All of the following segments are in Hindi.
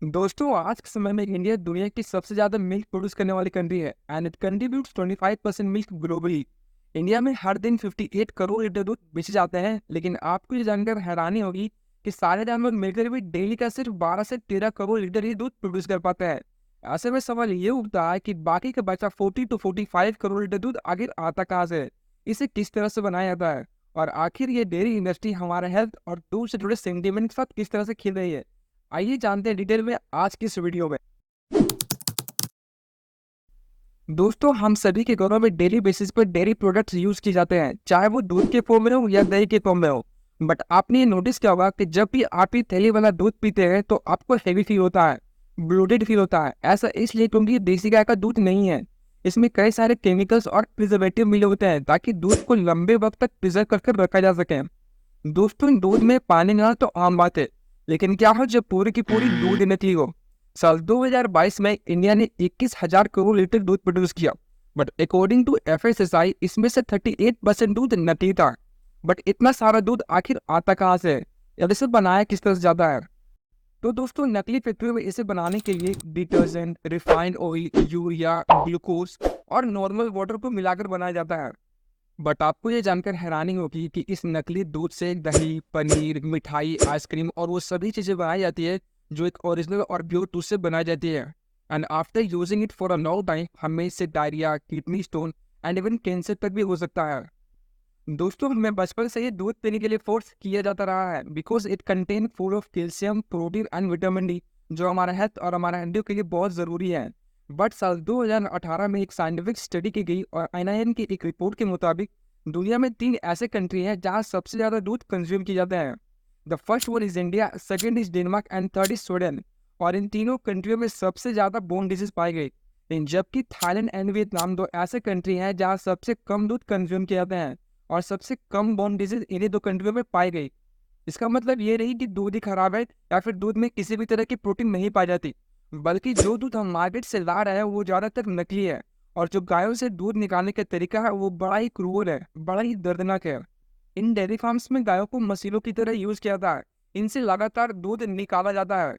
दोस्तों, आज के समय में इंडिया दुनिया की सबसे ज्यादा मिल्क प्रोड्यूस करने वाली कंट्री है and it contributes 25% milk globally. India में हर दिन 58 करोड़ लीटर दूध बेचे जाते हैं, लेकिन आपको ये जानकर हैरानी होगी कि सारे जानवर मिलकर भी डेली का सिर्फ 12 से 13 करोड़ लीटर ही दूध प्रोड्यूस कर पाते हैं। ऐसे में सवाल ये उठता है कि बाकी का बचा 40 to 45 करोड़ लीटर दूध आखिर आता कहाँ से है, इसे किस तरह से बनाया जाता है, और आखिर ये डेयरी इंडस्ट्री हमारे हेल्थ और दूध से जुड़े सेंटिमेंट के साथ किस तरह से खेल रही है। आइए जानते हैं डिटेल में आज की इस वीडियो में। दोस्तों, हम सभी के घरों में डेली बेसिस पर डेयरी प्रोडक्ट्स यूज किए जाते हैं, चाहे वो दूध के फॉर्म में हो या दही के फॉर्म में हो। बट आपने ये नोटिस किया होगा कि जब भी आप ये थैली वाला दूध पीते हैं तो आपको हेवी फील होता है, ब्लोटेड फील होता है। ऐसा इसलिए क्योंकि ये देसी गाय का दूध नहीं है। इसमें कई सारे केमिकल्स और प्रिजर्वेटिव मिले होते हैं ताकि दूध को लंबे वक्त तक प्रिजर्व करके रखा जा सके। दोस्तों, दूध में पानी ना तो आम बात है, लेकिन क्या हो जब पूरी की पूरी दूध नकली हो। साल 2022 में इंडिया ने 21,000 करोड़ लीटर दूध प्रोड्यूस किया, बट अकॉर्डिंग टू एफएसएसआई इसमें से 38% दूध नकली था। बट इतना सारा दूध आखिर आता कहाँ से है, या इसे बनाया किस तरह से जाता है? तो दोस्तों, नकली फैक्ट्रियों में इसे बनाने के लिए detergent, refined oil, urea, glucose और नॉर्मल वाटर को मिलाकर बनाया जाता है। बट आपको ये जानकर हैरानी होगी कि इस नकली दूध से दही, पनीर, मिठाई, आइसक्रीम और वो सभी चीज़ें बनाई जाती है जो एक ओरिजिनल और प्योर दूध से बनाई जाती है। And after using it for a long time हमें इससे diarrhoea, kidney stone and even cancer तक भी हो सकता है। दोस्तों, हमें बचपन से ही दूध पीने के लिए फोर्स किया जाता रहा है because it contain full of calcium, protein and vitamin D, जो हमारा हेल्थ और हमारा हड्डियों के लिए बहुत ज़रूरी है। बट साल 2018 में एक साइंटिफिक स्टडी की गई और एनआईएन की एक रिपोर्ट के मुताबिक दुनिया में 3 ऐसे कंट्री हैं जहां सबसे ज़्यादा दूध कंज्यूम किया जाता है। The first one is India, second is Denmark and third is Sweden. और इन तीनों कंट्रियों में सबसे ज़्यादा बोन डिजीज पाई गई। जबकि थाईलैंड एंड वियतनाम 2 ऐसे कंट्री हैं जहां सबसे कम दूध कंज्यूम किया जाता है और सबसे कम बोन डिजीज इन्हीं 2 कंट्रियों में पाई गई। इसका मतलब ये नहीं कि दूध ही खराब है या फिर दूध में किसी भी तरह की प्रोटीन नहीं पाई जाती, बल्कि जो दूध हम मार्केट से ला रहे हैं वो ज़्यादातर नकली है। और जो गायों से दूध निकालने का तरीका है वो बड़ा ही क्रूर है, बड़ा ही दर्दनाक है। इन डेयरी फार्म्स में गायों को मशीनों की तरह यूज किया जाता है। इनसे लगातार दूध निकाला जाता है।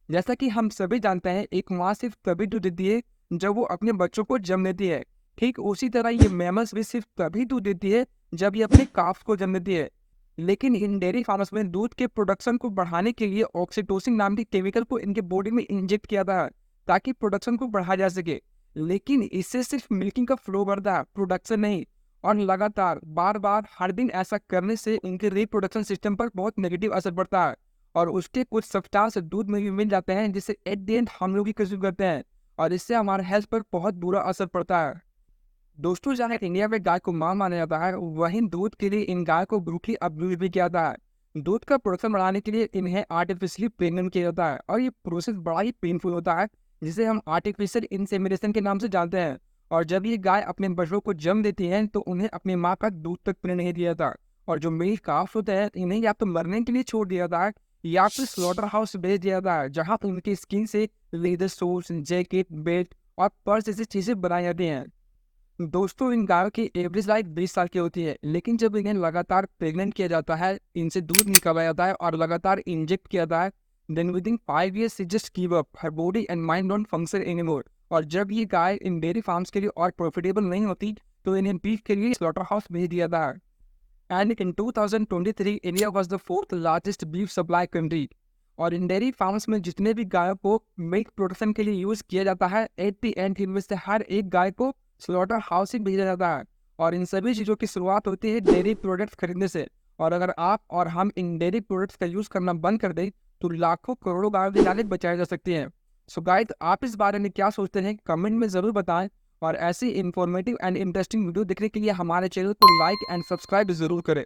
जैसा कि हम सभी जानते हैं, एक माँ सिर्फ तभी दूध देती है जब वो अपने बच्चों को जन्म देती है। ठीक उसी तरह ये मैमल्स भी सिर्फ तभी दूध देती है जब ये अपने काफ को जन्म देती है। लेकिन इन डेयरी फार्म्स में दूध के प्रोडक्शन को बढ़ाने के लिए ऑक्सीटोसिन नाम के केमिकल को इनके बॉडी में इंजेक्ट किया जाता है ताकि प्रोडक्शन को बढ़ाया जा सके। लेकिन इससे सिर्फ मिल्किंग का फ्लो बढ़ता है, प्रोडक्शन नहीं। और लगातार बार बार हर दिन ऐसा करने से उनके रिप्रोडक्शन सिस्टम पर बहुत नेगेटिव असर पड़ता है और उसके कुछ सब्सटेंस दूध में भी मिल जाते हैं जिससे एट द एंड हम लोग ही कंज्यूम करते हैं, और इससे हमारे हेल्थ पर बहुत बुरा असर पड़ता है। दोस्तों, जहाँ इंडिया में गाय को मां माना जाता है, वहीं दूध के लिए इन गाय को ब्रूटली अब्यूज भी किया जाता है। दूध का प्रोडक्शन बढ़ाने के लिए इन्हें आर्टिफिशियली प्रेग्नेंट किया जाता है और ये प्रोसेस बड़ा ही पेनफुल होता है, जिसे हम आर्टिफिशियल इंसेमिनेशन के नाम से जानते हैं। और जब ये गाय अपने बच्चों को जन्म देती है तो उन्हें अपनी माँ का दूध तक पीने नहीं दिया जाता, और जो मेल काफ होते हैं इन्हें या तो मरने के लिए छोड़ दिया जाता है या फिर स्लॉटर हाउस भेज दिया जाता है, जहाँ उनकी स्किन से लेदर सूट्स, जैकेट, बेल्ट और पर्स जैसी चीजें बनाई जाती हैं। दोस्तों, इन गायों की एवरेज लाइफ 20 साल की होती है, लेकिन जब इन्हें लगातार प्रेग्नेंट किया जाता है, इनसे दूध निकाला जाता है और लगातार इंजेक्ट किया जाता है, then within 5 years she just give up, her body and mind don't function anymore. और जब ये गाय इन डेयरी फार्म्स के लिए और प्रॉफिटेबल नहीं होती तो इन्हें बीफ के लिए स्लॉटर हाउस भेज दिया जाता है। And in 2023 India was the 4th largest beef supply country. और इन डेयरी फार्म्स में जितने भी गायों को मिल्क प्रोडक्शन के लिए यूज किया जाता है, एट द एंड इनमें से हर एक गाय को स्लॉटर हाउस ही भेजा जाता है। और इन सभी चीज़ों की शुरुआत होती है डेयरी प्रोडक्ट्स खरीदने से। और अगर आप और हम इन डेयरी प्रोडक्ट्स का यूज़ करना बंद कर दें तो लाखों करोड़ों गायों की जानें बचाई जा सकती हैं। सो गाइस, आप इस बारे में क्या सोचते हैं कमेंट में ज़रूर बताएं, और ऐसी इंफॉर्मेटिव एंड इंटरेस्टिंग वीडियो देखने के लिए हमारे चैनल को लाइक एंड सब्सक्राइब ज़रूर करें।